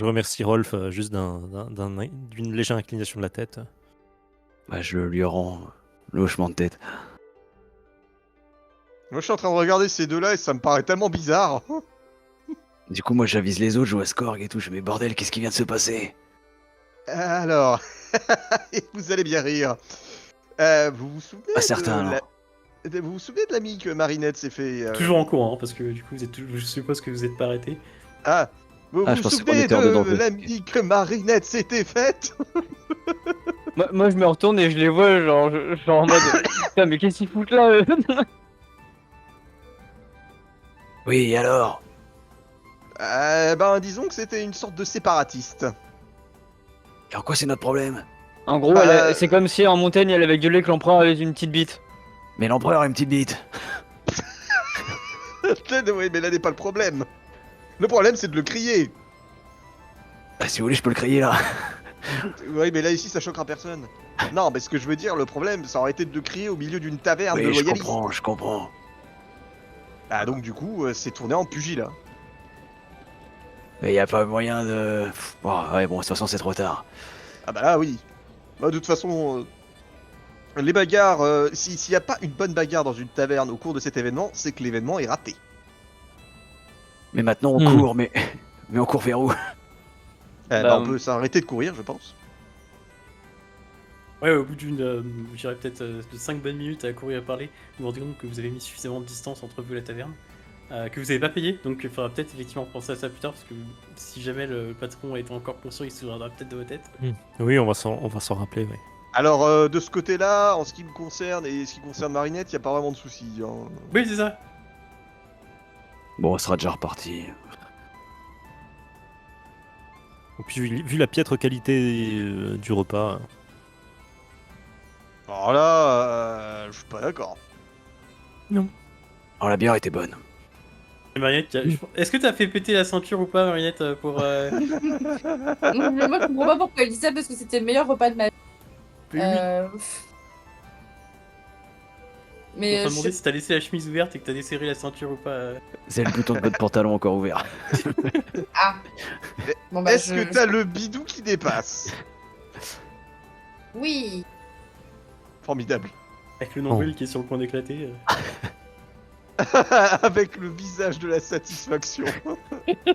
Je remercie Rolf juste d'une légère inclination de la tête. Bah, je lui rends le hochement de tête. Moi, je suis en train de regarder ces deux-là et ça me paraît tellement bizarre. Du coup, moi, j'avise les autres, je joue à Skorg et tout. Je me dis, bordel, qu'est-ce qui vient de se passer? Alors, vous allez bien rire. Vous vous souvenez Pas certain, alors. Vous vous souvenez de l'ami que Marinette s'est fait Toujours en cours, hein, parce que du coup, je suppose que vous êtes pas arrêté. Ah, vous Ah, vous je pensais qu'on souvenez était hors de de danger. l'ami que Marinette s'était faite? Moi, je me retourne et je les vois, genre en mode. Putain, mais qu'est-ce qu'ils foutent là Oui, et alors? Ben, disons que c'était une sorte de séparatiste. Et en quoi c'est notre problème? En gros, c'est comme si en montagne, elle avait gueulé que l'empereur avait une petite bite. Mais l'empereur a une petite bite. Oui, mais là n'est pas le problème. Le problème, c'est de le crier. Bah, si vous voulez, je peux le crier là. Oui, mais là, ici, ça choquera personne. Non, mais ce que je veux dire, le problème, ça aurait été de le crier au milieu d'une taverne de Oui, je loyalistes. comprends, je comprends. Ah, donc, du coup, c'est tourné en pugilat. Mais y a pas moyen de... Bon, ouais, bon, de toute façon, c'est trop tard. Ah bah là, oui. Bah, de toute façon, les bagarres, s'il n'y a pas une bonne bagarre dans une taverne au cours de cet événement, c'est que l'événement est raté. Mais maintenant, on court, mais on court vers où? Bah, on peut s'arrêter de courir, je pense. Ouais, au bout je dirais peut-être de 5 bonnes minutes à courir et à parler, vous vous rendez compte que vous avez mis suffisamment de distance entre vous et la taverne, que vous n'avez pas payé, donc il faudra peut-être effectivement penser à ça plus tard, parce que si jamais le patron est encore conscient, il se souviendra peut-être de vos têtes. Oui, on va s'en rappeler, oui. Alors, de ce côté-là, en ce qui me concerne et ce qui concerne Marinette, il n'y a pas vraiment de soucis. Hein. Oui, c'est ça. Bon, on sera déjà reparti. Et puis, vu la piètre qualité du repas, Alors là, je suis pas d'accord. Oh, la bière était bonne. Et Mariette, est-ce que t'as fait péter la ceinture ou pas, Mariette, pour... Moi, je comprends pas pourquoi elle dit ça parce que c'était le meilleur repas de ma vie. Oui. Je Mais me demander si t'as laissé la chemise ouverte et que t'as desserré la ceinture ou pas. C'est le bouton de votre pantalon encore ouvert. Ah. Bon, bah, Est-ce que t'as le bidou qui dépasse? Oui. Formidable. Avec le nombril qui est sur le point d'éclater. Avec le visage de la satisfaction.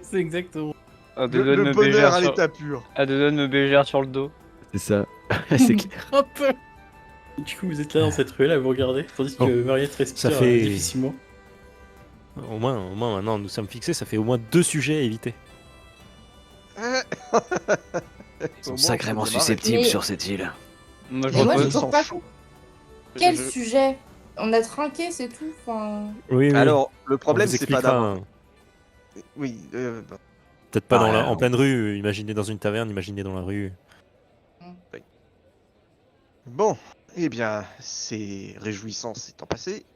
C'est exactement. À deux Le doigts de me bonheur bégère à sur... l'état pur. à deux doigts de me bégère sur le dos. C'est ça. C'est clair. Hop. Du coup, vous êtes là dans cette ruelle à vous regarder, tandis que Mariette respire ça fait- difficilement. au moins maintenant nous sommes fixés, ça fait au moins 2 sujets à éviter. Ils sont sacrément susceptibles sur cette île. Moi, je Mais moi, je repose. trouve pas quel sujet. On a trinqué, c'est tout. Enfin... Oui, Alors, le problème, on vous c'est pas expliquera, d'avoir. hein. Oui, Peut-être pas Ah, en pleine rue, imaginez dans une taverne, imaginez dans la rue. bon, eh bien, c'est réjouissant, c'est temps passé.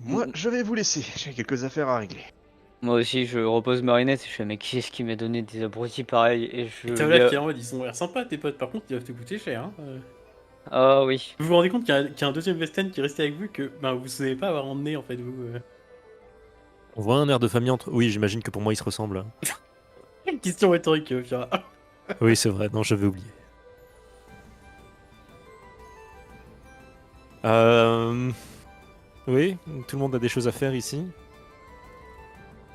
Moi, je vais vous laisser, j'ai quelques affaires à régler. Moi aussi, je repose Marinette et je fais, mais qui est-ce qui m'a donné des abrutis pareils? Et je. Et t'as là qui est en mode, ils ont l'air sympas tes potes, par contre ils doivent te coûter cher. Hein. Ah oui. Vous vous rendez compte qu'il y a un deuxième Vesten qui est resté avec vous que vous savez pas avoir emmené en fait vous. On voit un air de famille entre... Oui, j'imagine que pour moi ils se ressemblent. Question rhétorique, Fira. Oui, c'est vrai, non, j'avais oublié. Oui, tout le monde a des choses à faire ici.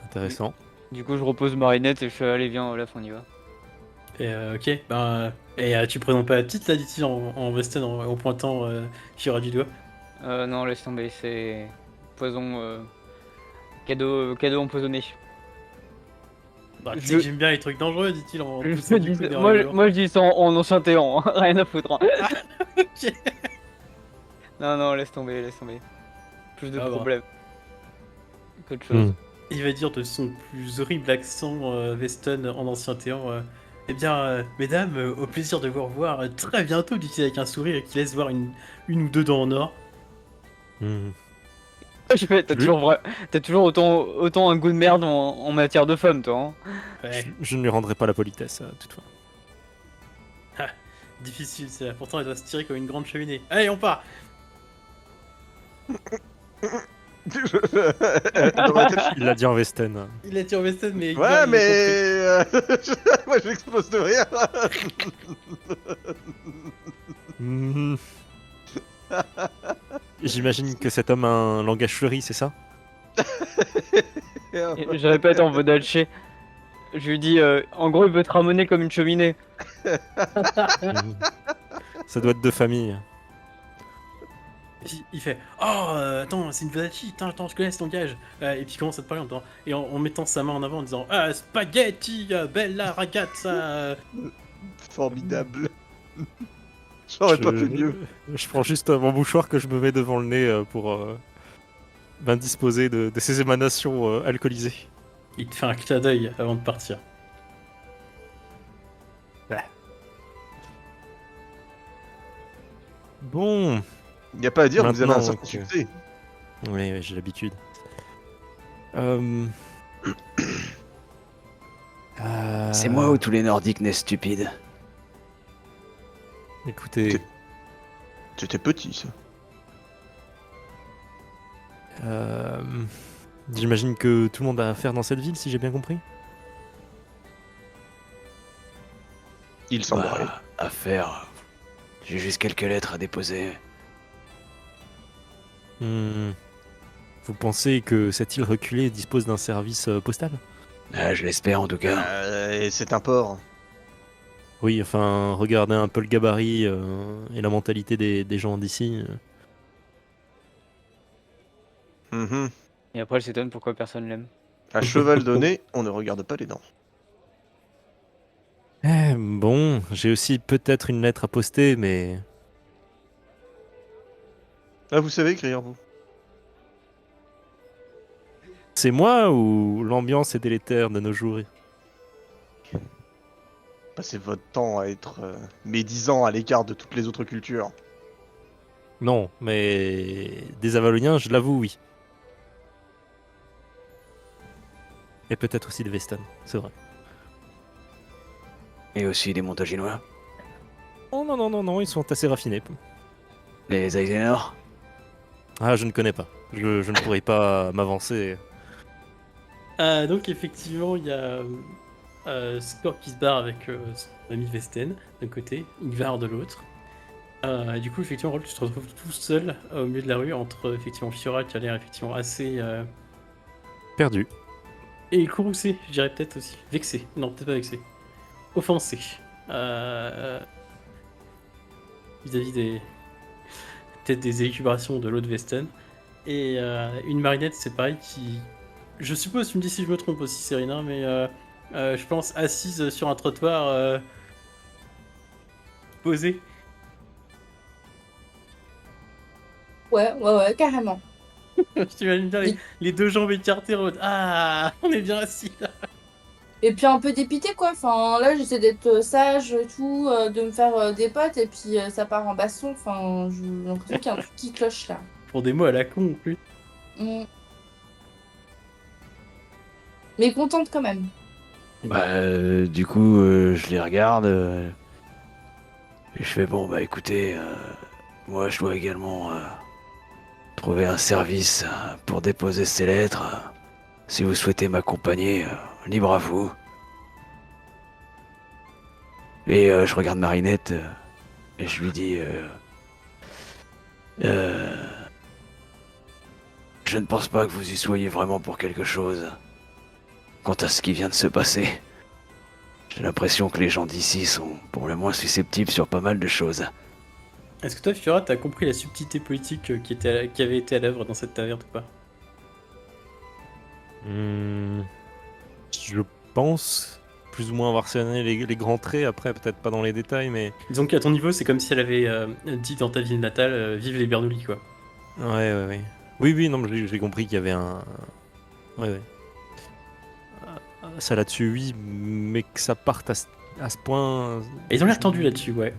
Intéressant. Du coup, je repose Marinette et je fais, allez, viens, Olaf, on y va. Et ok, et tu présentes pas la petite là, dit-il en Vesten en pointant Fira du doigt. Non, laisse tomber, c'est. Poison. Cadeau empoisonné. Bah, tu sais que j'aime bien les trucs dangereux, dit-il en Je poussant dis- du coup derrière le mur. moi, je dis ça en ancien Théan, hein, rien à foutre. Hein. Ok. Non, laisse tomber. Plus de Ah bah. problèmes qu'autre chose. Il va dire de son plus horrible accent Weston en ancien Théan. Eh bien, mesdames, au plaisir de vous revoir très bientôt, dit-il avec un sourire et qui laisse voir une ou deux dents en or. Hmm. Je fais, t'as toujours autant un goût de merde en matière de femme, toi. Hein. Ouais, Je ne lui rendrai pas la politesse, toutefois. difficile, c'est là. Pourtant, elle doit se tirer comme une grande cheminée. Allez, on part. Dans ma tête, Il l'a dit en Vesten. Il a tiré Weston, mais. ouais, il a mais. Moi, je l'explose de rire. Mhm. J'imagine que cet homme a un langage fleuri, c'est ça? Et je répète en Vodalché. Je lui dis, en gros, il veut te ramoner comme une cheminée. Mhm. Ça doit être de famille. Il fait Oh, attends, c'est une Vodachi, attends, je connais ce langage. Et puis il commence à te parler en mettant sa main en avant en disant Ah, spaghetti, bella ragazza. Formidable. J'aurais pas fait mieux. Je prends juste mon mouchoir que je me mets devant le nez pour m'indisposer de ces émanations alcoolisées. Il te fait un clin d'œil avant de partir. Bon, Il n'y a pas à dire, vous avez un Maintenant certain que- succès. oui, j'ai l'habitude. C'est moi ou tous les Nordiques naissent stupides? Écoutez, C'était petit, ça. j'imagine que tout le monde a affaire dans cette ville, si j'ai bien compris. Il semblerait. Bah, à faire. J'ai juste quelques lettres à déposer. Hmm. Vous pensez que cette île reculée dispose d'un service postal? Ah, je l'espère en tout cas. Et c'est un port. Oui, enfin, regardez un peu le gabarit et la mentalité des gens d'ici. Mhm. Et après, elle s'étonne pourquoi personne l'aime. À cheval donné, on ne regarde pas les dents. Bon, j'ai aussi peut-être une lettre à poster, mais Ah, vous savez écrire, vous. c'est moi ou l'ambiance est délétère de nos jours? Passez votre temps à être médisant à l'écart de toutes les autres cultures. Non, mais des Avaloniens, je l'avoue, oui. Et peut-être aussi des Vestan, c'est vrai. Et aussi des Montaginois. Oh non, non, non, non, ils sont assez raffinés. Les Eisenhower. Ah, je ne connais pas. Je ne pourrais pas m'avancer. Donc effectivement, il y a Score qui se barre avec son ami Vesten d'un côté, Ingvar de l'autre. Et du coup, effectivement, Rolf, tu te retrouves tout seul au milieu de la rue entre effectivement Fiora qui a l'air effectivement assez Perdu. et courroucé, je dirais peut-être aussi vexé. Non, peut-être pas vexé, offensé vis-à-vis des peut-être des élucubrations de l'autre Vesten. Et une Marinette, c'est pareil, qui je suppose, tu me dis si je me trompe aussi, Serena, mais je pense assise sur un trottoir posée. Ouais, carrément. Je t'imagine bien les deux jambes écartées en mode Ah, on est bien assis là. Et puis un peu dépité, quoi. Enfin, là, j'essaie d'être sage et tout, de me faire des potes, et puis ça part en baston. Enfin, j'ai l'impression qu'il y a un truc qui cloche là. Pour des mots à la con en plus. Mm. Mais contente quand même. Bah, du coup, je les regarde. Et je fais bon, bah écoutez, moi je dois également trouver un service pour déposer ces lettres. Si vous souhaitez m'accompagner, libre à vous. Et je regarde Marinette et je lui dis je ne pense pas que vous y soyez vraiment pour quelque chose. Quant à ce qui vient de se passer, j'ai l'impression que les gens d'ici sont pour le moins susceptibles sur pas mal de choses. Est-ce que toi, Fiora, t'as compris la subtilité politique qui avait été à l'œuvre dans cette taverne ou pas? Je pense plus ou moins avoir cerné les grands traits, après peut-être pas dans les détails, mais... Disons qu'à ton niveau, c'est comme si elle avait dit dans ta ville natale Vive les Bernoullis, quoi. Ouais. Oui, non, mais j'ai compris qu'il y avait un... Ouais. Ça là-dessus, oui, mais que ça parte à ce point... Et ils ont l'air tendus là-dessus, ouais.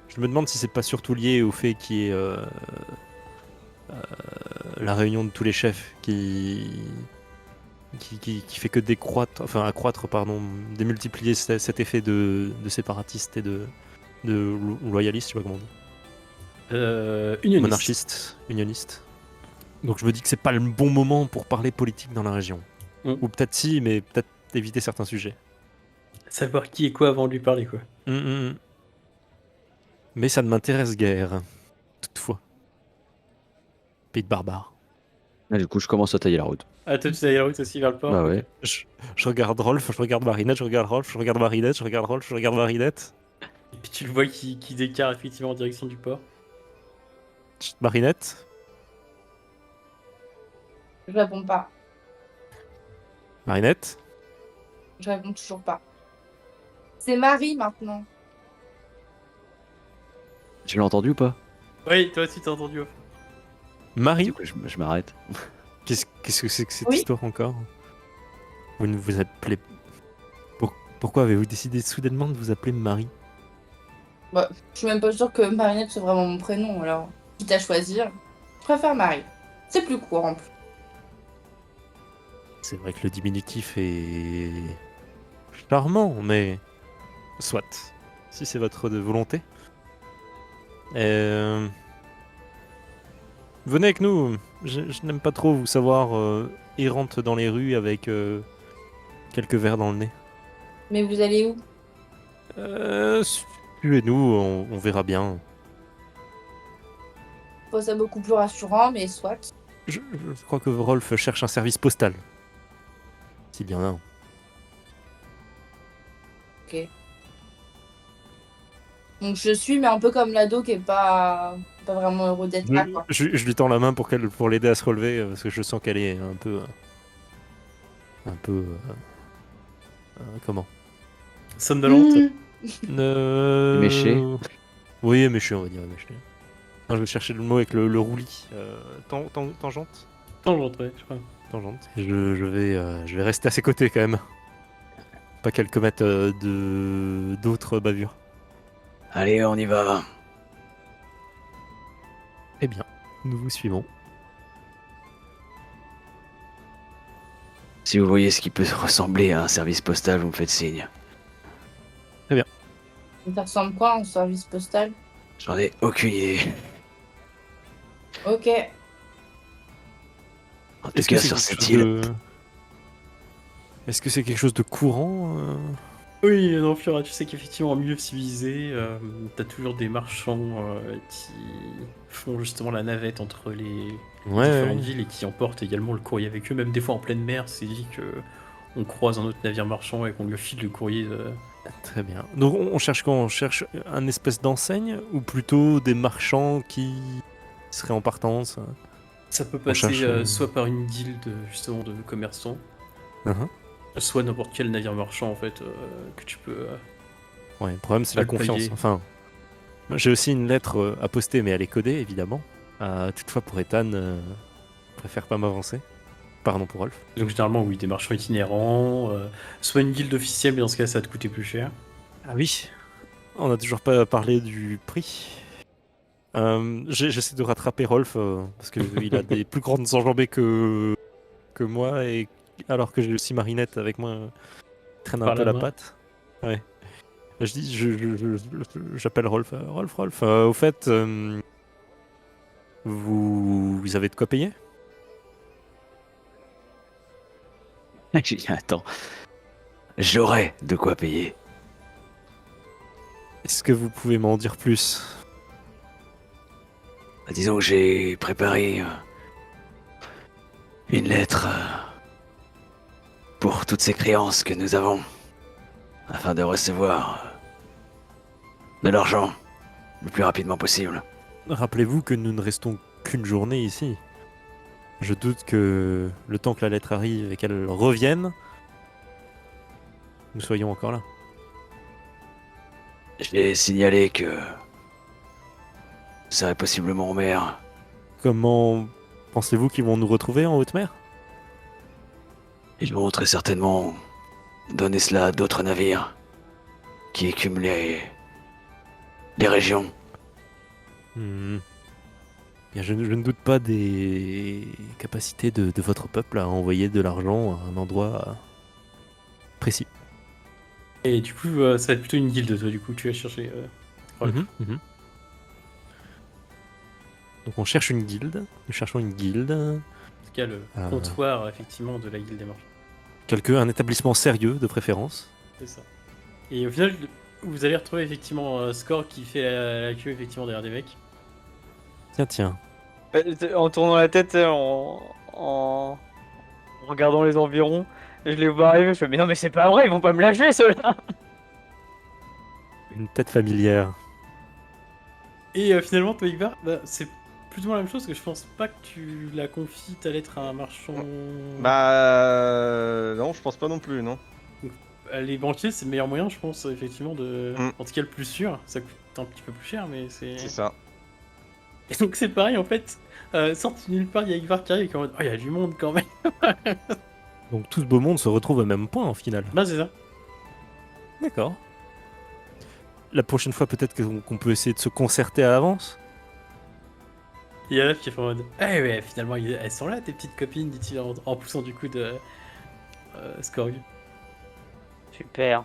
Je me demande si c'est pas surtout lié au fait qu'il y ait la réunion de tous les chefs qui fait que accroître, démultiplier cet effet de séparatiste et de loyaliste, je sais pas comment on dit. Unioniste. Monarchiste, unioniste. Donc je me dis que c'est pas le bon moment pour parler politique dans la région. Mm. Ou peut-être si, mais peut-être éviter certains sujets. Savoir qui est quoi avant de lui parler, quoi. Mais ça ne m'intéresse guère, toutefois. Pays de barbares. Ah, du coup, je commence à tailler la route. Ah, toi, tu sais la route aussi vers le port. Bah ok. ouais. Je regarde Rolf, je regarde Marinette, je regarde Rolf, je regarde Marinette, je regarde Rolf, je regarde Marinette. Et puis tu le vois qui décare effectivement en direction du port. Chut, Marinette, Je réponds pas. Marinette. Je réponds toujours pas. C'est Marie maintenant. Tu l'as entendu ou pas? Oui, toi aussi t'as entendu. Marie. Du coup, je m'arrête. Qu'est-ce que c'est que cette Oui. histoire encore? Vous ne vous appelez... Pourquoi avez-vous décidé soudainement de vous appeler Marie? Bah, je suis même pas sûre que Marinette soit vraiment mon prénom, alors quitte à choisir, je préfère Marie. C'est plus court en plus. C'est vrai que le diminutif est charmant, mais soit, si c'est votre volonté. Venez avec nous. Je n'aime pas trop vous savoir errante dans les rues avec quelques verres dans le nez. Mais vous allez où? Suivez-nous, on verra bien. Pas ça beaucoup plus rassurant, mais soit. Je crois que Rolf cherche un service postal. S'il y en a un. Ok. Donc je suis, mais un peu comme l'ado qui est pas vraiment heureux d'être là, quoi. Je lui tends la main pour l'aider à se relever parce que je sens qu'elle est un peu comment? Somnolente. Méché. Oui, méché, on va dire méché. Non, je vais chercher le mot avec le roulis. Tangente. Tangente, ouais, je crois. Tangente. Et je vais rester à ses côtés quand même. Pas qu'elle commette d'autres bavures. Allez, on y va. Eh bien, nous vous suivons. Si vous voyez ce qui peut ressembler à un service postal, vous me faites signe. Ça ressemble quoi en service postal? J'en ai aucune idée. Ok. En tout cas, sur cette île. Est-ce que c'est quelque chose de courant Oui, non, Fiora, tu sais qu'effectivement, en milieu civilisé, t'as toujours des marchands qui font justement la navette entre les différentes villes et qui emportent également le courrier avec eux. Même des fois en pleine mer, c'est dit que on croise un autre navire marchand et qu'on lui file le courrier. Très bien. Donc on cherche quoi? On cherche un espèce d'enseigne ou plutôt des marchands qui seraient en partance? Ça peut On passer cherche, soit par une guilde justement de commerçants, Uh-huh. soit n'importe quel navire marchand en fait que tu peux. Ouais, le problème c'est Pas la le confiance. payer. Enfin, Moi, j'ai aussi une lettre à poster, mais elle est codée évidemment. Toutefois pour Ethan, je préfère pas m'avancer. Pardon pour Rolf. donc généralement oui, des marchands itinérants, soit une guilde officielle, mais dans ce cas ça va te coûter plus cher. Ah oui. On n'a toujours pas parlé du prix. J'essaie de rattraper Rolf parce qu'il a des plus grandes enjambées que moi et alors que j'ai aussi Marinette avec moi traîne un Par peu la la main. patte. Ouais. Je dis, j'appelle Rolf. Rolf. Au fait, vous avez de quoi payer? J'ai dit, attends. J'aurai de quoi payer. Est-ce que vous pouvez m'en dire plus? Disons que j'ai préparé une lettre pour toutes ces créances que nous avons, afin de recevoir de l'argent le plus rapidement possible. Rappelez-vous que nous ne restons qu'une journée ici. Je doute que le temps que la lettre arrive et qu'elle revienne, nous soyons encore là. J'ai signalé que ce serait possiblement en mer. Comment pensez-vous qu'ils vont nous retrouver en haute mer? Ils vont très certainement donner cela à d'autres navires qui écument les régions. Bien, je ne doute pas des capacités de votre peuple à envoyer de l'argent à un endroit précis. Et du coup, ça va être plutôt une guilde, toi, du coup, tu vas chercher. Rolf. Mhm. Donc on cherche une guilde. Nous cherchons une guilde. En tout cas, le Ah. comptoir, effectivement, de la guilde des marchands. Un établissement sérieux de préférence. C'est ça. Et au final, vous allez retrouver effectivement Score qui fait la queue effectivement derrière des mecs. Tiens. En tournant la tête, en regardant les environs, je les vois arriver, je fais mais non mais c'est pas vrai, ils vont pas me lâcher ceux-là. Une tête familière. Et finalement, toi, Igvar, bah, c'est plus ou moins la même chose, que je pense pas que tu la confies, t'allais être un marchand. Bah non, je pense pas non plus, non. Les banquiers, c'est le meilleur moyen, je pense, effectivement, de. Mm. En tout cas, le plus sûr. Ça coûte un petit peu plus cher, mais c'est. C'est ça. Et donc, c'est pareil, en fait. Sorti nulle part, il y a Igvar qui arrive et qui est en mode, oh, il y a du monde quand même. Donc tout ce beau monde se retrouve au même point, au final. Bah, c'est ça. D'accord. La prochaine fois, peut-être qu'on peut essayer de se concerter à l'avance. Il y a Olaf qui est en mode, eh ouais, finalement, elles sont là, tes petites copines, dit-il en poussant du coup de. Scorg. Super.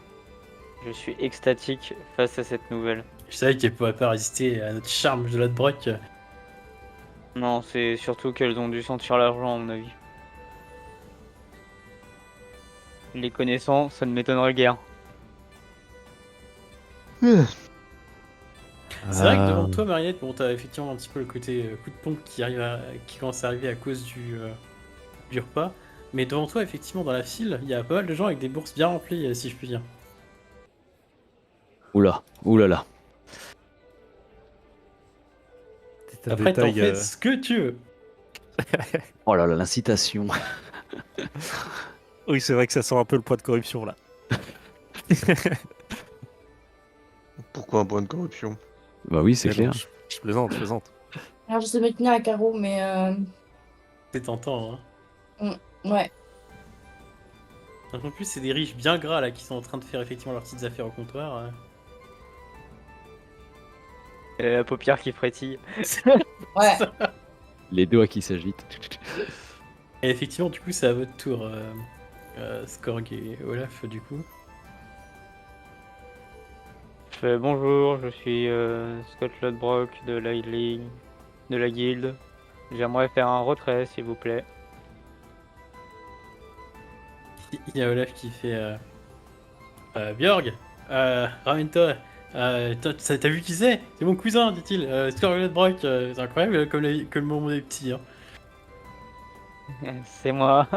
Je suis extatique face à cette nouvelle. Je savais qu'elle pouvait pas résister à notre charme de Lodbrok. Non, c'est surtout qu'elles ont dû sentir l'argent à mon avis. Les connaissant, ça ne m'étonnerait guère. C'est vrai que devant toi, Marinette, bon, t'as effectivement un petit peu le côté coup de pompe qui commence à arriver à cause du repas. Mais devant toi, effectivement, dans la file, il y a pas mal de gens avec des bourses bien remplies, si je puis dire. Oula, oulala. C'est un Après, t'en détail, fais ce que tu veux. Oh là là, l'incitation. Oui, c'est vrai que ça sent un peu le poids de corruption là. Pourquoi un point de corruption? Bah oui, c'est Mais clair. bon, je plaisante, je plaisante. Alors, je sais me tenir à carreau, mais C'est tentant, hein. ouais. Donc, en plus, c'est des riches bien gras là qui sont en train de faire effectivement leurs petites affaires au comptoir. La paupière qui frétille. Ouais. Les doigts qui s'agitent. Et effectivement, du coup, c'est à votre tour, Skorg et Olaf, du coup. Je fais bonjour, je suis Scott Lodbrok de la guilde. J'aimerais faire un retrait, s'il vous plaît. Il y a Olaf qui fait Björg, ramène-toi. T'as vu qui c'est? C'est mon cousin, dit-il. Skorg Lodbrok, c'est incroyable comme le monde est petit. Hein. C'est moi.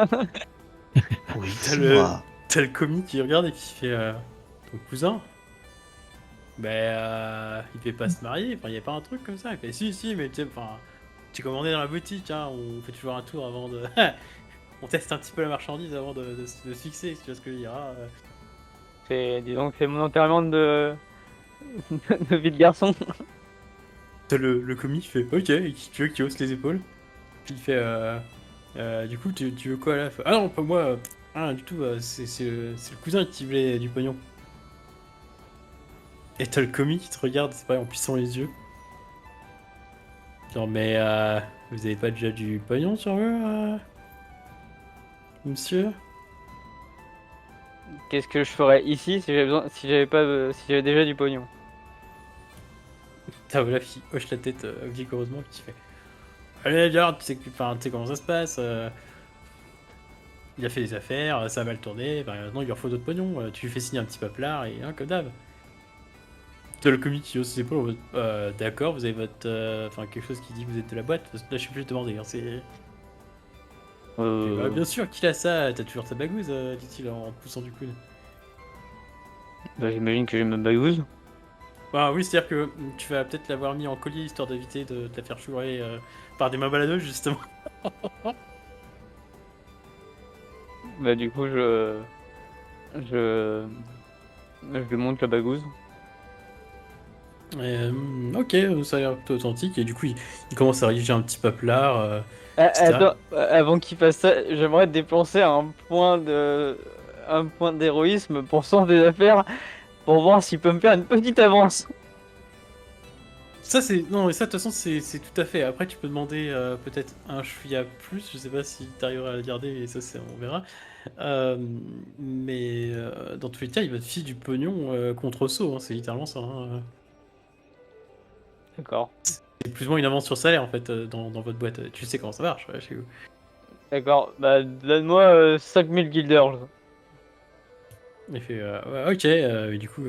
Oui, T'as le commis qui regarde et qui fait ton cousin? Il devait pas se marier, enfin, y a pas un truc comme ça. Il fait si, mais tu sais, enfin, tu commandé dans la boutique, hein, on fait toujours un tour avant de. On teste un petit peu la marchandise avant de se fixer, si tu vois ce que je veux dire. Disons que c'est mon enterrement de vie de garçon. T'as le commis qui fait ok, et tu veux qui hausse les épaules. Puis il fait du coup, tu veux quoi là? Ah non, pas moi, rien du tout, c'est le cousin qui voulait du pognon. Et t'as le commis qui te regarde, c'est pareil, en plissant les yeux. Genre, mais vous avez pas déjà du pognon sur eux, monsieur? Qu'est-ce que je ferais ici si j'avais déjà du pognon? T'as Olaf qui hoche la tête vigoureusement, qui fait allez, regarde, tu sais comment ça se passe. Il a fait des affaires, ça a mal tourné, maintenant il leur faut d'autres pognons. Tu lui fais signer un petit paplard et comme d'hab. T'as le commis qui hausse ses épaules en mode d'accord, vous avez votre. Enfin, quelque chose qui dit que vous êtes de la boîte. Là, je suis plus demandé, hein, c'est. Bien sûr qu'il a ça, t'as toujours ta bagouze, dit-il en poussant du coude. Bah, j'imagine que j'ai ma bagouze. Bah oui, c'est-à-dire que tu vas peut-être l'avoir mis en collier histoire d'éviter de te la faire chourer par des mains baladeuses, justement. Bah du coup je lui montre la bagouze. Ok, ça a l'air plutôt authentique, et du coup il commence à rédiger un petit paplard. Attends, avant qu'il fasse ça, j'aimerais dépenser un point d'héroïsme pour sens des affaires pour voir s'il peut me faire une petite avance. Ça c'est. Non, mais ça de toute façon c'est tout à fait. Après tu peux demander peut-être un chouïa plus, je sais pas si t'arriveras à le garder, et ça on verra. Mais dans tous les cas, il va te filer du pognon contre saut, hein, c'est littéralement ça. Hein. D'accord. C'est plus ou moins une avance sur salaire en fait dans votre boîte. Tu sais comment ça marche chez vous. D'accord, bah donne-moi 5000 guilders. Il fait ouais, ok, et du coup.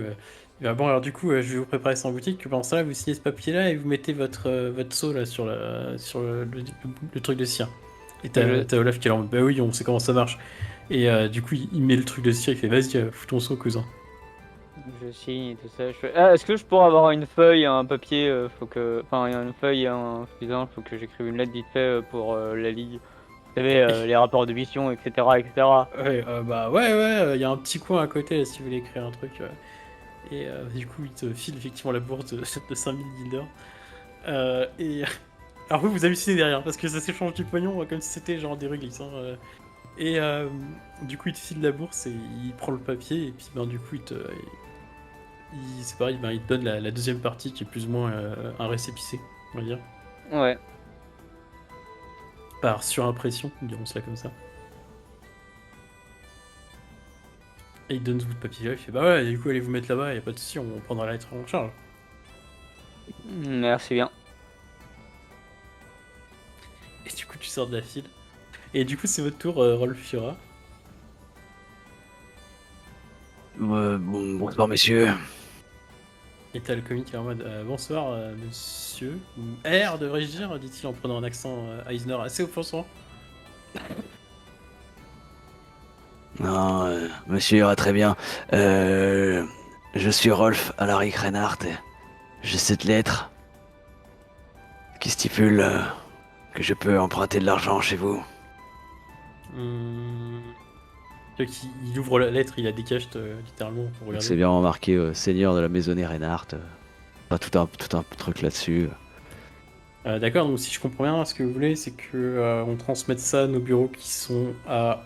Bon, alors du coup, je vais vous préparer ça en boutique. Pendant ça, là, vous signez ce papier-là et vous mettez votre sceau là sur le truc de cire. Et t'as Olaf qui est là en mode, bah oui, on sait comment ça marche. Et du coup, il met le truc de cire, il fait, vas-y, fous ton sceau, cousin. Je signe et tout ça. Ah, est-ce que je pourrais avoir une feuille, un papier, enfin une feuille, faut que j'écrive une lettre vite fait pour la ligue. Vous savez, les rapports de mission, etc., etc. Ouais, bah ouais, il y a un petit coin à côté là, si vous voulez écrire un truc. Et du coup, il te file effectivement la bourse de 5000 guilders. Et alors vous hallucinez derrière parce que ça s'échange du pognon comme si c'était genre des ruglis. Hein. Et du coup, il te file la bourse et il prend le papier et puis ben du coup, c'est pareil, ben, il te donne la deuxième partie qui est plus ou moins un récépissé, on va dire, Ouais. par surimpression, dirons cela comme ça. Et il te donne ce bout de papier là, il fait bah ouais, du coup, allez vous mettre là-bas, y a pas de souci, on prendra la lettre en charge. Merci bien. Et du coup, tu sors de la file. Et du coup, c'est votre tour, Rolf Fiora. Bonsoir, messieurs. Et t'as le comique qui est en mode bonsoir, monsieur. Ou R, devrais-je dire, dit-il en prenant un accent Eisner assez offensant. Non, monsieur ira très bien. Je suis Rolf Alaric Reinhardt. J'ai cette lettre qui stipule que je peux emprunter de l'argent chez vous. Tu vois qu'il ouvre la lettre, il a des cachettes littéralement pour regarder. C'est bien remarqué, seigneur de la maisonnée Reinhardt. Pas tout un truc là-dessus. D'accord, donc si je comprends bien, ce que vous voulez, c'est que on transmette ça à nos bureaux qui sont à.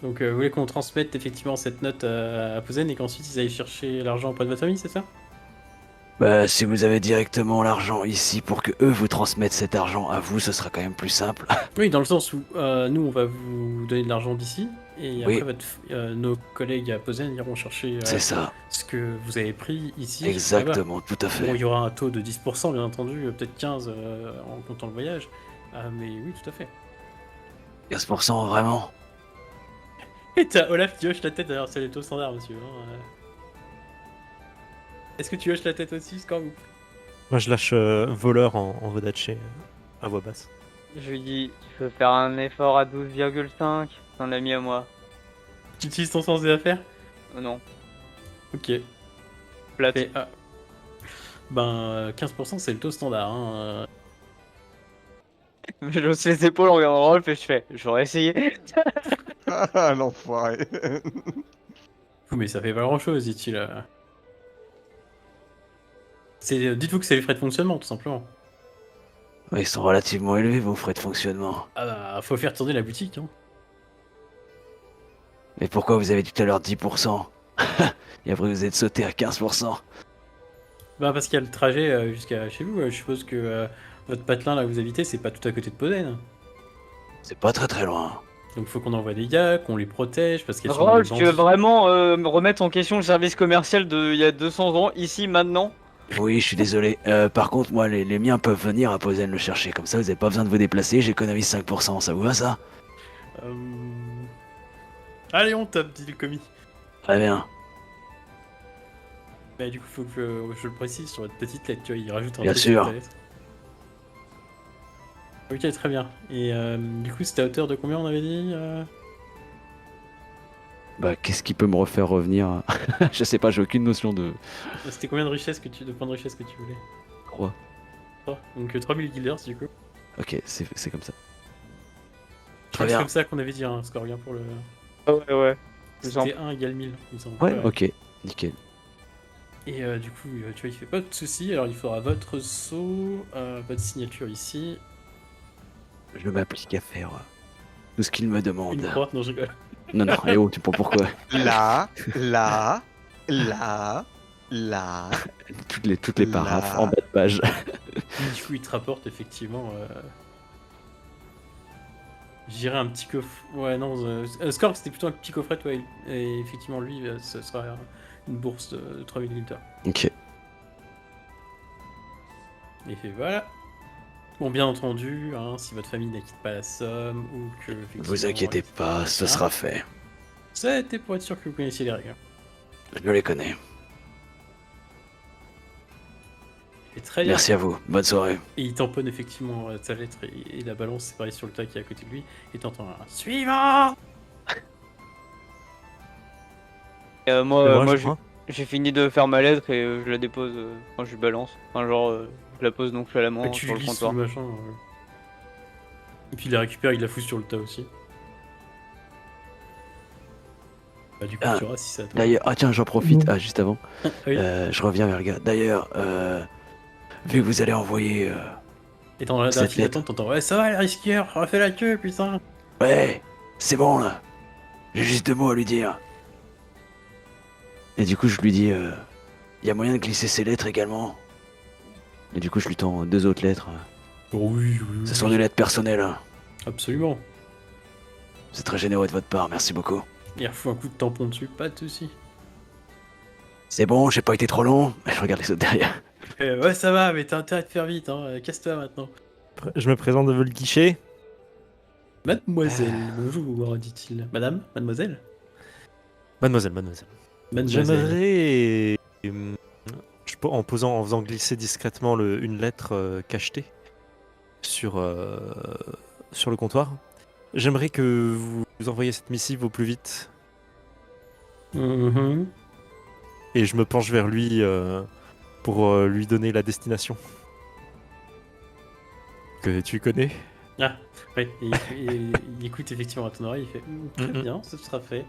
Donc vous voulez qu'on transmette effectivement cette note à Posen et qu'ensuite ils aillent chercher l'argent auprès de votre famille, c'est ça? Bah, si vous avez directement l'argent ici pour que eux vous transmettent cet argent à vous, ce sera quand même plus simple. Oui, dans le sens où nous on va vous donner de l'argent d'ici et Oui. après nos collègues à Posen iront chercher C'est ça, ce que vous avez pris ici. là-bas. exactement, tout à Bon, fait. il y aura un taux de 10%, bien entendu, peut-être 15% en comptant le voyage. Mais oui, tout à fait. 15% vraiment. Et t'as Olaf qui hoche la tête, d'ailleurs, c'est les taux standards, monsieur. Hein. Est-ce que tu hoches la tête aussi, Scorgou? Moi, je lâche voleur en Vodaché à voix basse. Je lui dis, tu peux faire un effort à 12,5, t'en as mis à moi. Tu utilises ton sens des affaires? Non, Ok. plate. Et, ben, 15%, c'est le taux standard. Hein. Je hausse les épaules en regardant Rolf et je fais, j'aurais essayé. Ah, l'enfoiré. Mais ça fait pas grand-chose, dit-il. Dites-vous que c'est les frais de fonctionnement, tout simplement. Ouais, ils sont relativement élevés vos frais de fonctionnement. Ah bah, faut faire tourner la boutique. Hein. Mais pourquoi vous avez dit tout à l'heure 10% et après vous êtes sauté à 15%? Bah, parce qu'il y a le trajet jusqu'à chez vous. Je suppose que votre patelin, là où vous habitez, c'est pas tout à côté de Posen. C'est pas très loin. Donc faut qu'on envoie des gars, qu'on les protège, parce qu'il y a sûrement Rolf, des tu veux bandits. vraiment me remettre en question le service commercial de il y a 200 ans, ici, maintenant? Oui, je suis désolé. Par contre, moi, les miens peuvent venir à Posen le chercher. Comme ça, vous avez pas besoin de vous déplacer. J'économise 5%. Ça vous va, ça? Allez, on tape, dit le commis. Très bien. Bah, du coup, faut que je le précise sur votre petite lettre, tu vois, il rajoute un Bien truc sûr. sur ta lettre. Ok, très bien. Et du coup, c'était à hauteur de combien on avait dit Bah, qu'est-ce qui peut me refaire revenir? Je sais pas, j'ai aucune notion de... C'était combien de richesse de points de richesse que tu voulais? 3. 3. Donc 3000 guilders, du coup. Ok, c'est comme ça. Je crois Très que c'est bien. comme ça qu'on avait dit, hein, score bien pour le. Ouais. C'était 1 égale 1000, il me semble. Ouais, ok. Nickel. Et du coup, tu vois, il fait pas de soucis. Alors, il faudra votre sceau, votre signature ici, Je m'applique à faire tout ce qu'il me demande. une croix. Non, je rigole. Non, eh oh, tu prends pourquoi? Là. Toutes les paraphes en bas de page. Du coup, il te rapporte effectivement. J'irais un petit coffre. Ouais, non, Score, c'était plutôt un petit coffret, ouais. Et effectivement, lui, ce sera une bourse de 3000 guilders. Ok. Il fait voilà. Bon, bien entendu, hein, si votre famille n'acquitte pas la somme ou que. Vous inquiétez pas, ce sera fait. C'était pour être sûr que vous connaissiez les règles. Je les connais. Et très bien. Merci à vous. Bonne soirée. Et il tamponne effectivement sa lettre et la balance, c'est pareil sur le tas qui est à côté de lui. Et t'entends un suivant. Moi, je crois. j'ai fini de faire ma lettre et je la dépose quand je lui balance. Enfin, genre, je la pose donc nonchalamment Et tu sur lui le glisses sous comptoir. le machin. Et puis il la récupère, il la fout sur le tas aussi. Bah, du coup, Ah, tu auras si ça à toi. D'ailleurs, tiens, j'en profite. Ah, juste avant. Oui. Je reviens vers le gars. D'ailleurs, vu que vous allez envoyer. Et dans la cette file lettre. d'attente, t'entends ouais, ça va, les risqueurs, refais la queue, putain. Ouais, c'est bon là. J'ai juste 2 mots à lui dire. Et du coup, je lui dis, y a moyen de glisser ses lettres également. Et du coup, je lui tends 2 autres lettres. Oui, oui. Ce sont des lettres personnelles. Hein. Absolument. C'est très généreux de votre part, merci beaucoup. Il refout un coup de tampon dessus, pas de soucis. C'est bon, j'ai pas été trop long. Je regarde les autres derrière. Ouais, ça va, mais t'as intérêt de faire vite, hein. Casse-toi maintenant. Je me présente devant le guichet. Mademoiselle, bonjour, dit-il. Madame, mademoiselle. Mademoiselle. Mademoiselle. J'aimerais, en faisant glisser discrètement une lettre cachetée sur le comptoir, j'aimerais que vous envoyiez cette missive au plus vite. Mhm. Et je me penche vers lui pour lui donner la destination. Que tu connais. Ah, ouais, il écoute effectivement à ton oreille, il fait très Mhm. bien, ce sera fait.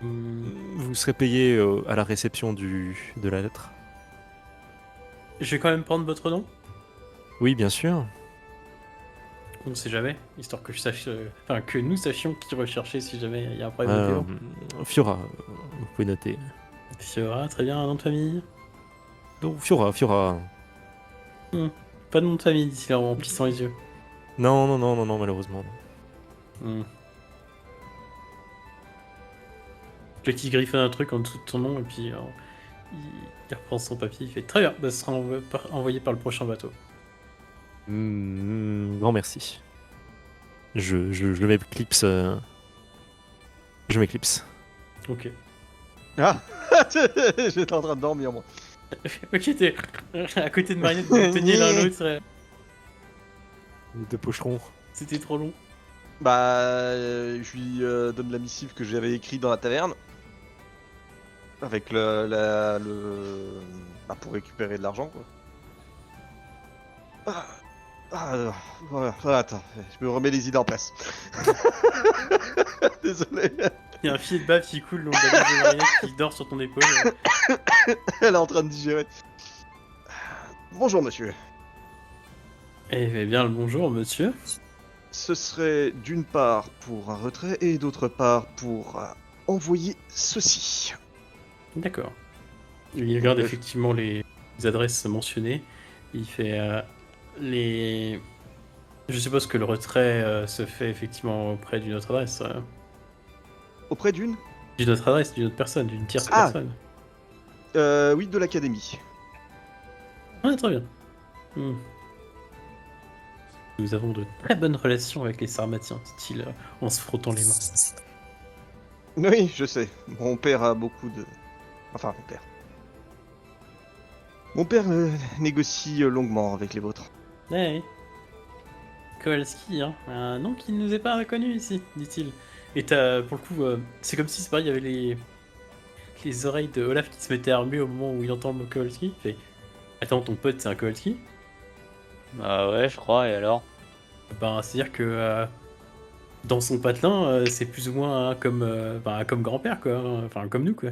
Vous serez payé à la réception de la lettre. Je vais quand même prendre votre nom. Oui, bien sûr. On ne sait jamais, histoire que je sache, enfin que nous sachions qui rechercher si jamais il y a un problème de paiement. Fiora, vous pouvez noter. Fiora, très bien, un nom de famille. Donc Fiora. Pas de nom de famille, dit-il en plissant les yeux. Non, malheureusement. Hmm. Le qui griffonne un truc en dessous de ton nom et puis il reprend son papier, il fait très bien, bah, ce sera envoyé par le prochain bateau. Grand merci. Je m'éclipse. Je m'éclipse. Ok. Ah J'étais en train de dormir, moi. Ok, t'es à côté de Mariette, vous teniez l'un l'autre, Les 2 pocherons. c'était trop long. Bah, je lui donne la missive que j'avais écrite dans la taverne. Avec bah, pour récupérer de l'argent, quoi. Voilà, attends, je me remets les idées en place. Désolé, Il y a un filet de bave qui coule le long de la bouche de Mariette qui dort sur ton épaule. elle est en train de digérer. Bonjour, monsieur. Eh bien, le bonjour, monsieur. Ce serait d'une part pour un retrait et d'autre part pour envoyer ceci. D'accord. Il regarde effectivement les adresses mentionnées. Il fait les. Je suppose que le retrait se fait effectivement auprès d'une autre adresse. Auprès d'une D'une autre adresse, d'une autre personne, d'une tierce Ah. personne. Oui, de l'académie. Ouais, très bien. Hmm. Nous avons de très bonnes relations avec les Sarmatiens, dit-il en se frottant les mains. Oui, je sais. Mon père a beaucoup de... Enfin, mon père. Mon père négocie longuement avec les vôtres. Ouais. Kowalski, hein, un nom qui ne nous est pas reconnu ici, dit-il. Et t'as, pour le coup, c'est comme si c'est pareil, il y avait les oreilles de Olaf qui se mettaient à remuer au moment où il entend le mot Kowalski. Il fait attends, ton pote c'est un Kowalski? Bah ouais, je crois, et alors? Ben, c'est-à-dire que dans son patelin, c'est plus ou moins comme grand-père, quoi. Hein. Enfin, comme nous, quoi.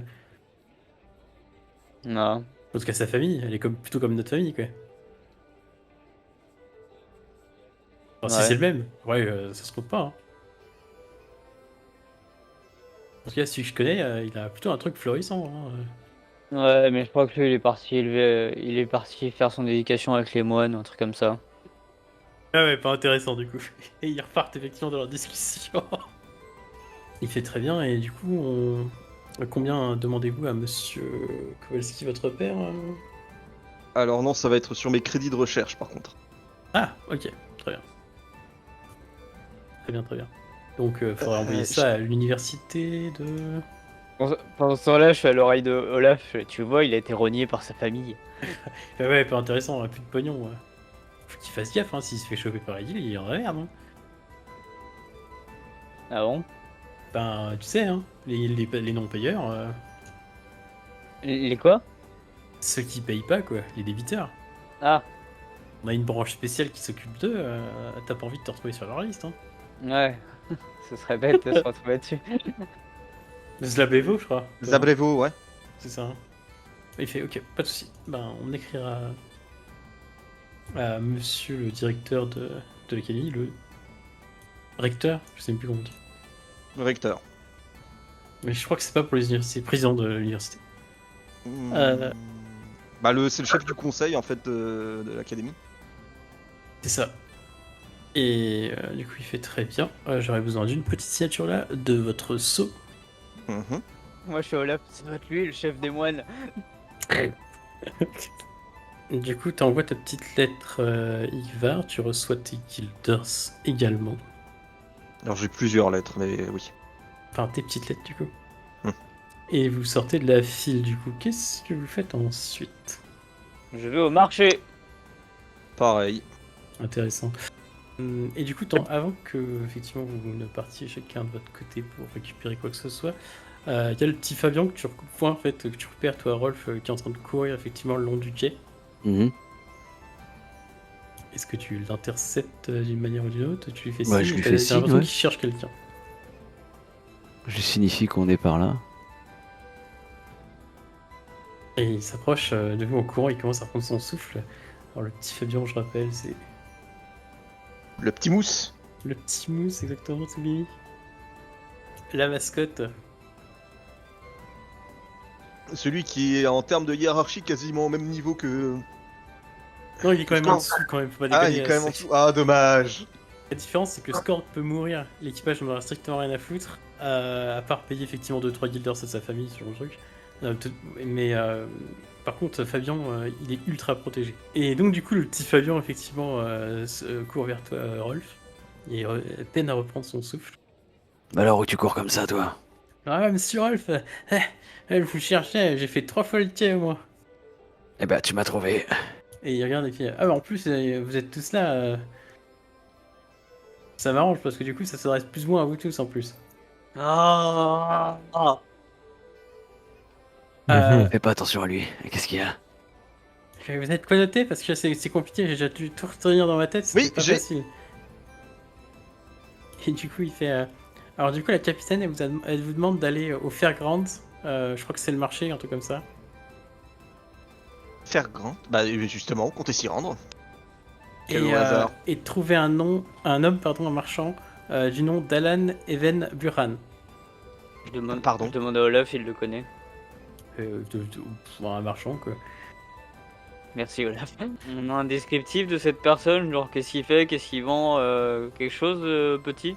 Non. En tout cas, sa famille, elle est plutôt comme notre famille, quoi. Enfin, si Ouais. c'est le même, ouais, ça se compte pas. Hein. En tout cas, celui que je connais, il a plutôt un truc florissant. Hein. Ouais, mais je crois que lui, il est parti faire son éducation avec les moines, un truc comme ça. Ah ouais, pas intéressant du coup. Et ils repartent effectivement dans leur discussion. Il fait très bien, et du coup, combien demandez-vous à monsieur Kowalski, votre père Alors non, ça va être sur mes crédits de recherche par contre. Ah, ok, très bien. Très bien, très bien. Donc, faudrait envoyer ça à l'université de... Pendant ce temps-là, je suis à l'oreille de Olaf. Tu vois, il a été rogné par sa famille. Ouais, pas intéressant, on a plus de pognon. Ouais. Faut qu'il fasse gaffe, hein, s'il se fait choper par Edil, il est en merde. Hein. Ah bon? Ben, tu sais, hein, les non-payeurs, Les quoi? ceux qui payent pas, quoi, les débiteurs. Ah, On a une branche spéciale qui s'occupe d'eux, t'as pas envie de te retrouver sur leur liste. Hein. ouais. Ce serait bête de se retrouver dessus. Zlablevo, je crois. Zabrevo, ouais. C'est ça. Hein. Il fait, ok, pas de soucis. Ben, on écrira à monsieur le directeur de l'académie, le recteur, je sais même plus comment on dit. Le recteur. Mais je crois que c'est pas pour les universités, président de l'université. Bah c'est le chef du conseil en fait de l'académie. C'est ça. Et du coup, il fait très bien. J'aurais besoin d'une petite signature là, de votre sceau. Mhm. Moi, je suis Olaf. Ça doit être lui, le chef des moines. Du coup, t'envoies ta petite lettre Ivar, tu reçois tes guilders également. Alors j'ai plusieurs lettres, mais oui. Enfin, tes petites lettres du coup. Hmm. Et vous sortez de la file du coup. Qu'est-ce que vous faites ensuite? Je vais au marché. Pareil. Intéressant. Et du coup, avant que effectivement vous ne partiez chacun de votre côté pour récupérer quoi que ce soit, il y a le petit Fabien que tu vois en fait, que tu repères toi, Rolf, qui est en train de courir effectivement le long du quai. Mhm. Est-ce que tu l'interceptes d'une manière ou d'une autre? Tu lui fais Ouais, signe, je lui t'as fais signe, l'impression ouais. qu'il cherche quelqu'un. Je signifie qu'on est par là. Et il s'approche de vous en courant, il commence à prendre son souffle. Alors le petit Fabien, je rappelle, c'est Le petit mousse. le petit mousse, exactement, c'est lui. La mascotte. Celui qui est en termes de hiérarchie quasiment au même niveau que... Non, il est quand même Scorp. en dessous quand même, faut pas déconner. Ah, il est quand même en dessous. Ah, dommage. La différence, c'est que Scorp peut mourir, l'équipage n'en aura strictement rien à foutre, à part payer effectivement 2-3 guilders à sa famille sur le truc. Mais par contre, Fabien, il est ultra protégé. Et donc, du coup, le petit Fabien, effectivement, court vers toi, Rolf, et peine à reprendre son souffle. Bah alors où tu cours comme ça, toi? Ah, monsieur Rolf, je vous cherchais, j'ai fait 3 fois le quai, moi. Eh bah tu m'as trouvé. Et il regarde et puis, ah, bah, en plus, vous êtes tous là. Ça m'arrange parce que du coup, ça s'adresse plus ou moins à vous tous en plus. Fais pas attention à lui. Qu'est-ce qu'il y a? Vous êtes quoi noté parce que c'est compliqué, j'ai déjà dû tout retenir dans ma tête, c'était Oui, pas j'ai. facile. Et du coup, il fait. Alors, du coup, la capitaine, elle vous demande d'aller au Fairgrounds. Je crois que c'est le marché, un truc comme ça. Faire grand. Bah justement, comptez s'y rendre. Quel Et, hasard. et de trouver un homme, un marchand, du nom d'Alan Even Buran. Pardon. Je demande à Olaf, il le connaît. Un marchand, quoi. Merci Olaf. On a un descriptif de cette personne, genre qu'est-ce qu'il fait, qu'est-ce qu'il vend, quelque chose petit?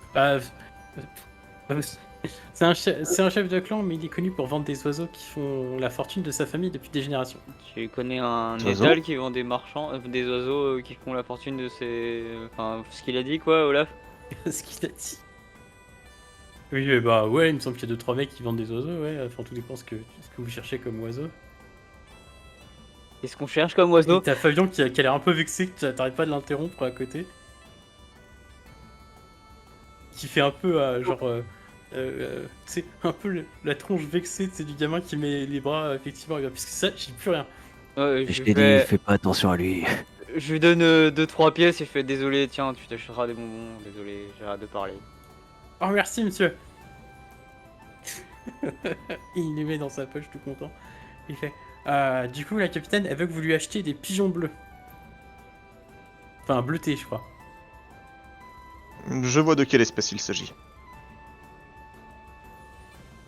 C'est un chef de clan, mais il est connu pour vendre des oiseaux qui font la fortune de sa famille depuis des générations. Tu connais un Des oiseaux étal qui vend des marchands, des oiseaux qui font la fortune de ses... Enfin, ce qu'il a dit quoi, Olaf? Ce qu'il a dit. Oui, bah ouais, il me semble qu'il y a 2-3 mecs qui vendent des oiseaux, ouais. Enfin, tout dépend ce que vous cherchez comme oiseau. Qu'est-ce qu'on cherche comme oiseau? Et t'as Fabien qui a l'air un peu vexé, que t'arrêtes pas de l'interrompre à côté. Qui fait un peu, c'est un peu la tronche vexée, c'est du gamin qui met les bras, effectivement, puisque ça, j'ai plus rien. Ouais, Je t'ai dit, fais pas attention à lui. Je lui donne 2-3 pièces et je fais désolé, tiens, tu t'achèteras des bonbons, désolé, j'ai hâte de parler. Oh, merci, monsieur. Il les met dans sa poche, tout content. Il fait, du coup, la capitaine, elle veut que vous lui achetiez des pigeons bleus. Enfin, bleutés, je crois. Je vois de quelle espèce il s'agit.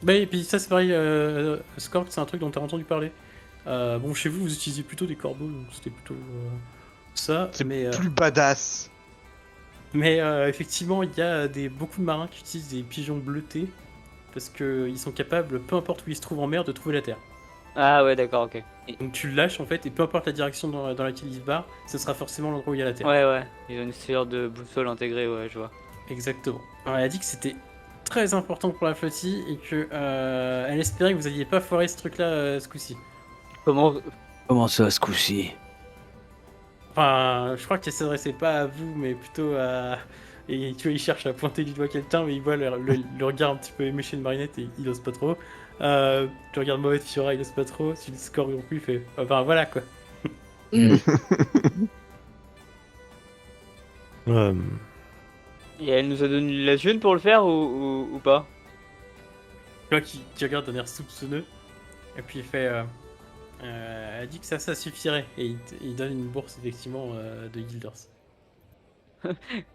Bah, et puis ça, c'est pareil, Scorp, c'est un truc dont t'as entendu parler. Bon, chez vous, vous utilisez plutôt des corbeaux, donc c'était plutôt ça. C'est Mais, plus badass. mais effectivement, il y a beaucoup de marins qui utilisent des pigeons bleutés parce qu'ils sont capables, peu importe où ils se trouvent en mer, de trouver la terre. Ah ouais, d'accord, ok. Donc tu le lâches en fait, et peu importe la direction dans laquelle il se barre, ce sera forcément l'endroit où il y a la Terre. Ouais, ils ont une sorte de boussole intégrée, ouais, je vois. Exactement. Alors, elle a dit que c'était très important pour la flottille et que elle espérait que vous n'alliez pas foirer ce truc-là ce coup-ci. Comment ça, ce coup-ci? Enfin, je crois qu'elle s'adressait pas à vous, mais plutôt à. Et tu vois, il cherche à pointer du doigt quelqu'un, mais il voit le regard un petit peu éméché de Marinette et il ose pas trop. Tu regardes mauvais de Fiora, il ose pas trop. Tu le scores non plus, il fait. Enfin, voilà quoi. Euh, Et elle nous a donné la thune pour le faire ou pas? Tu vois qui regarde d'un air soupçonneux. Et puis il fait. Elle dit que ça suffirait. Et il donne une bourse effectivement de Guilders.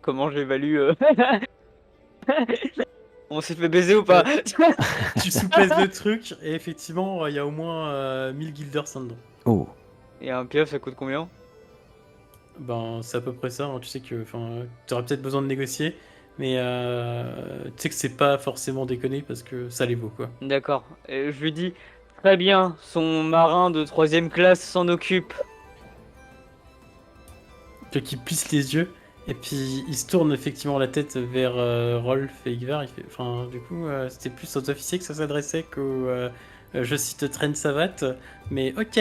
Comment j'évalue On s'est fait baiser ou pas? Tu soupèses le truc et effectivement il y a au moins 1000 Guilders en dedans. Oh, Et un pieuvre, ça coûte combien? Ben c'est à peu près ça. Hein. Tu sais que tu auras peut-être besoin de négocier. Mais tu sais que c'est pas forcément déconné parce que ça les vaut quoi. D'accord. Et je lui dis, très bien, son marin de 3ème classe s'en occupe. Tu vois qu'il plisse les yeux. Et puis il se tourne effectivement la tête vers Rolf et Igvar. Il fait, enfin, du coup, c'était plus aux officiers que ça s'adressait qu'aux, je cite, Tren Savat. Mais ok.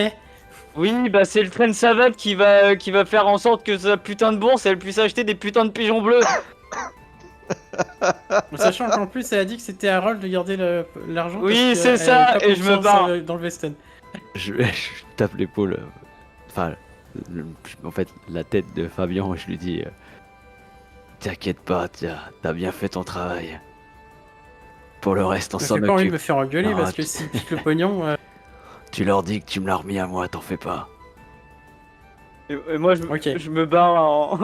Oui, bah c'est le train de savate qui va faire en sorte que sa putain de bourse, elle puisse acheter des putains de pigeons bleus. Sachant qu'en plus, elle a dit que c'était à Rolf de garder l'argent. Oui, parce c'est qu'elle ça, avait pas et je me confiance, barre. dans le Westen. je tape l'épaule. Enfin, en fait, la tête de Fabien, je lui dis t'inquiète pas, t'as bien fait ton travail. Pour le reste, on J'ai s'en pas envie de occupe. me faire engueuler Non, parce que s'il pique le pognon. Tu leur dis que tu me l'as remis à moi, t'en fais pas. Et moi, Ok. je me barre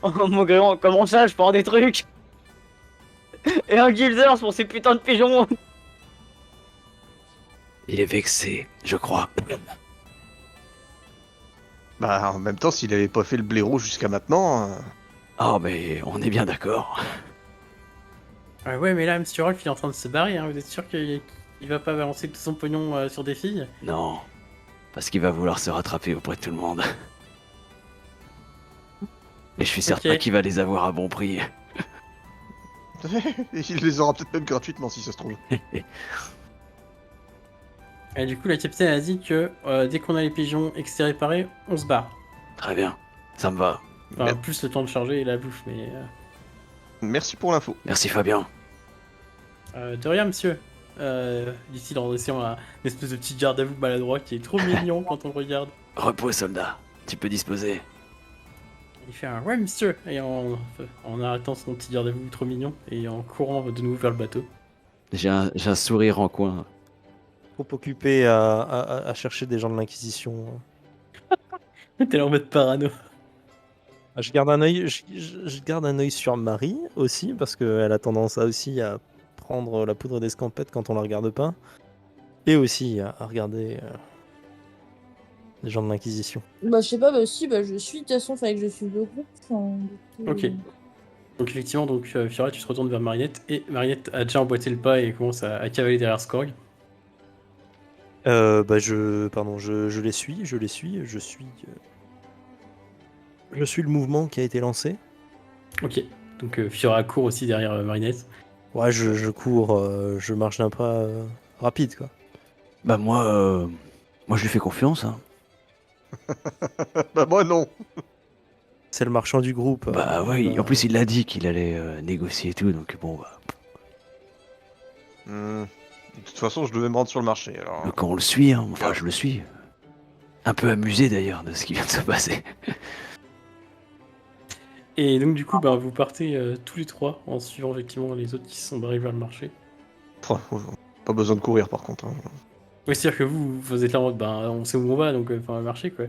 en maugréant. Comment ça, je prends des trucs? Et un Guilders pour ces putains de pigeons. Il est vexé, je crois. Bah, en même temps, s'il avait pas fait le blaireau jusqu'à maintenant. Oh, mais on est bien d'accord. Ouais, mais là, Monsieur Rolf, il est en train de se barrer. Hein. Vous êtes sûr qu'il va pas balancer tout son pognon sur des filles? Non, parce qu'il va vouloir se rattraper auprès de tout le monde. Et je suis certain Ok. qu'il va les avoir à bon prix. Il les aura peut-être même gratuitement si ça se trouve. Et du coup, la capitaine a dit que dès qu'on a les pigeons et que c'est réparé, on se barre. Très bien, ça me va. Enfin, Mer- plus le temps de charger et la bouffe, mais. Merci pour l'info. Merci Fabien. De rien, monsieur. Dit-il en dressant une espèce de petit garde à vous maladroit qui est trop mignon quand on le regarde. Repos soldat, tu peux disposer. Il fait un ouais, monsieur, et en arrêtant son petit garde à vous trop mignon et en courant de nouveau vers le bateau. J'ai un sourire en coin. Trop occupé à chercher des gens de l'Inquisition. T'es là en mode parano. Je garde un œil, je garde un œil sur Marie aussi, parce qu'elle a tendance aussi à prendre la poudre d'escampette quand on la regarde pas. Et aussi à regarder les gens de l'Inquisition. Bah, je sais pas, bah, si, bah, je suis, de toute façon, fallait que je suive le groupe. Enfin, du coup, Ok. Donc effectivement, Fiora, tu te retournes vers Marinette, et Marinette a déjà emboîté le pas et commence à cavaler derrière Skorg. Je les suis, je suis le mouvement qui a été lancé. Ok. Donc Fiora court aussi derrière Marinette. Ouais, je cours, je marche d'un pas rapide, quoi. Bah moi je lui fais confiance. Hein. Bah, moi non. C'est le marchand du groupe. Bah ouais, en plus il a dit qu'il allait négocier et tout, donc bon bah. De toute façon, je devais me rendre sur le marché alors. Quand on le suit, hein, enfin je le suis. Un peu amusé d'ailleurs de ce qui vient de se passer. Et donc du coup, bah, vous partez tous les trois en suivant effectivement les autres qui se sont barrés vers le marché. Pas besoin de courir par contre. Hein. Oui, c'est-à-dire que vous êtes là en mode, bah, on sait où on va, donc enfin, le marché quoi.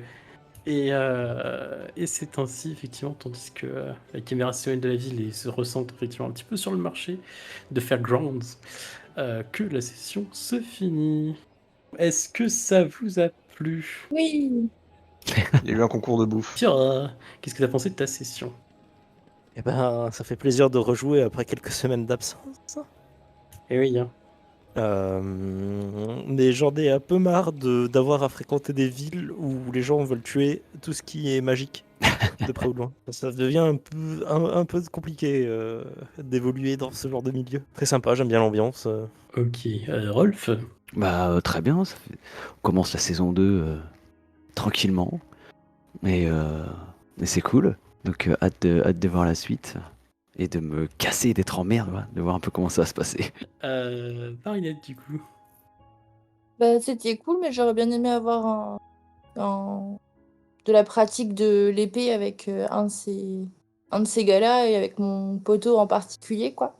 Et c'est ainsi, effectivement, tandis que la caméra citoyenne de la ville se recentre effectivement un petit peu sur le marché de Fairgrounds, que la session se finit. Est-ce que ça vous a plu? Oui. Il y a eu un concours de bouffe. Tiens, qu'est-ce que t'as pensé de ta session? Eh ben, ça fait plaisir de rejouer après quelques semaines d'absence. Eh oui, hein. Mais j'en ai un peu marre d'avoir à fréquenter des villes où les gens veulent tuer tout ce qui est magique, de près ou de loin. Ça devient un peu compliqué d'évoluer dans ce genre de milieu. Très sympa, j'aime bien l'ambiance. Ok, Rolf. Bah, très bien, on commence la saison 2 tranquillement, mais c'est cool. Donc, hâte de voir la suite et de me casser, d'être en merde, voilà, de voir un peu comment ça va se passer. Marinette, du coup. Bah, c'était cool, mais j'aurais bien aimé avoir de la pratique de l'épée avec un de ces gars-là et avec mon poteau en particulier, quoi.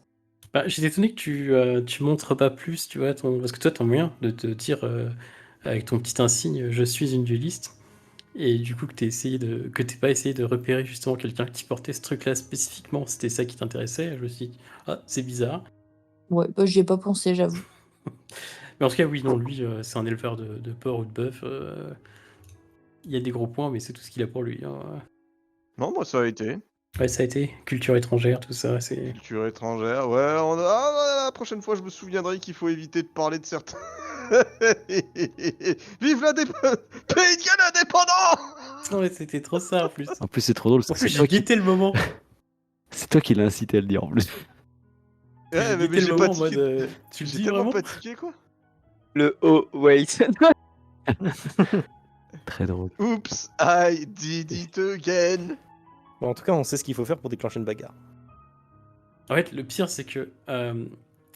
Bah, j'étais étonné que tu montres pas plus, tu vois, parce que toi, ton moyen de te dire avec ton petit insigne, je suis une dueliste, et du coup que t'aies pas essayé de repérer justement quelqu'un qui portait ce truc-là spécifiquement, c'était ça qui t'intéressait. Je me suis dit, ah, c'est bizarre. Ouais, bah, j'y ai pas pensé, j'avoue. Mais en tout cas, oui, non, lui, c'est un éleveur de porc ou de bœuf. Il y a des gros points, mais c'est tout ce qu'il a pour lui, hein. Non, moi ça a été. Ouais, ça a été culture étrangère, tout ça, c'est. Culture étrangère, ouais, la prochaine fois je me souviendrai qu'il faut éviter de parler de certains... Vive Pays de Galles indépendant. Non, mais c'était trop ça en plus. En plus, c'est trop drôle, En plus, c'est toi, j'ai guetté le moment. c'est toi qui l'as incité à le dire en plus. Ouais, J'ai mais guetté le j'ai moment pas en mode. tiqué. Tu le J'ai dis tellement vraiment? pas tiqué, quoi. Le oh, wait. Très drôle. Oops, I did it again. Bon, en tout cas, on sait ce qu'il faut faire pour déclencher une bagarre. En fait, le pire, c'est que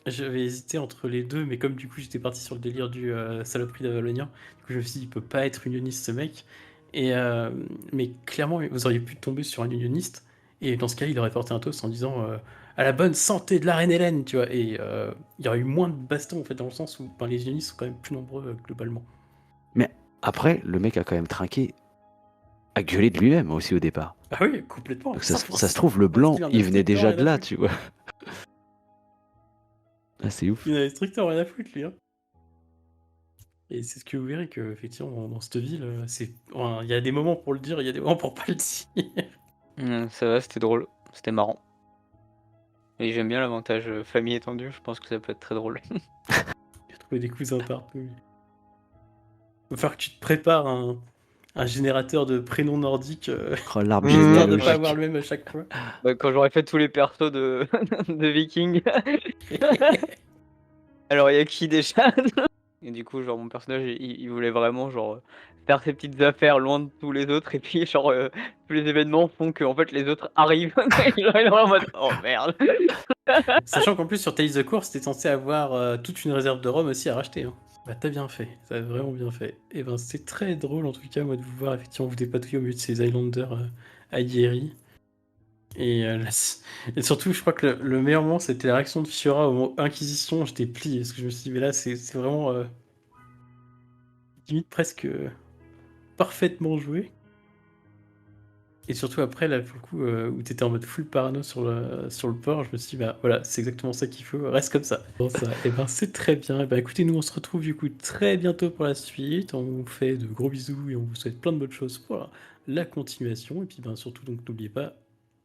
j'avais hésité entre les deux, mais comme du coup j'étais parti sur le délire du saloperie d'Avalonia, du coup je me suis dit, il peut pas être unioniste ce mec. Mais clairement, vous auriez pu tomber sur un unioniste, et dans ce cas, il aurait porté un toast en disant à la bonne santé de la reine Hélène, tu vois. Et il y aurait eu moins de bastons, en fait, dans le sens où les unionistes sont quand même plus nombreux globalement. Mais après, le mec a quand même trinqué à gueuler de lui-même aussi au départ. Ah oui, complètement. Donc ça 100%. se trouve, le blanc, Parce qu'il en a il venait strictement déjà rien de à là, foutre. tu vois. Ah, c'est ouf. Il n'avait strictement rien à foutre, lui, hein. Et c'est ce que vous verrez que, effectivement, dans cette ville, il y a des moments pour le dire, il y a des moments pour pas le dire. Ça va, c'était drôle. C'était marrant. Et j'aime bien l'avantage famille étendue, je pense que ça peut être très drôle. Il a trouvé des cousins partout. Il va falloir que tu te prépares un générateur de prénoms nordiques, Oh, l'arbre Mmh. histoire de généalogique. pas avoir le même à chaque fois. Bah, quand j'aurai fait tous les persos de, de Vikings. Alors, il y a qui déjà? Et du coup, genre, mon personnage, il voulait vraiment, genre, faire ses petites affaires loin de tous les autres. Et puis, genre, tous les événements font que, en fait, les autres arrivent. Il est en mode, oh merde. Sachant qu'en plus, sur Tales of Course, t'es censé avoir toute une réserve de rhum aussi à racheter, hein. Bah, t'as bien fait, t'as vraiment bien fait. Et ben, c'est très drôle en tout cas, moi, de vous voir effectivement vous dépatouiller au milieu de ces Highlanders aguerris. Et surtout, je crois que le meilleur moment, c'était la réaction de Fiora au mot Inquisition. J'étais plié, parce que je me suis dit, mais là, c'est vraiment limite presque parfaitement joué. Et surtout après, là, pour le coup, où t'étais en mode full parano sur le port, je me suis dit, bah voilà, c'est exactement ça qu'il faut, reste comme ça. Bon, ça, et ben c'est très bien. Et ben écoutez, nous on se retrouve du coup très bientôt pour la suite. On vous fait de gros bisous et on vous souhaite plein de bonnes choses pour la continuation. Et puis ben surtout, donc n'oubliez pas,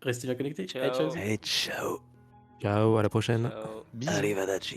restez bien connectés. Ciao. Allez, ciao. Hey, ciao. Ciao, à la prochaine. Ciao. Bisous. Arrivederci.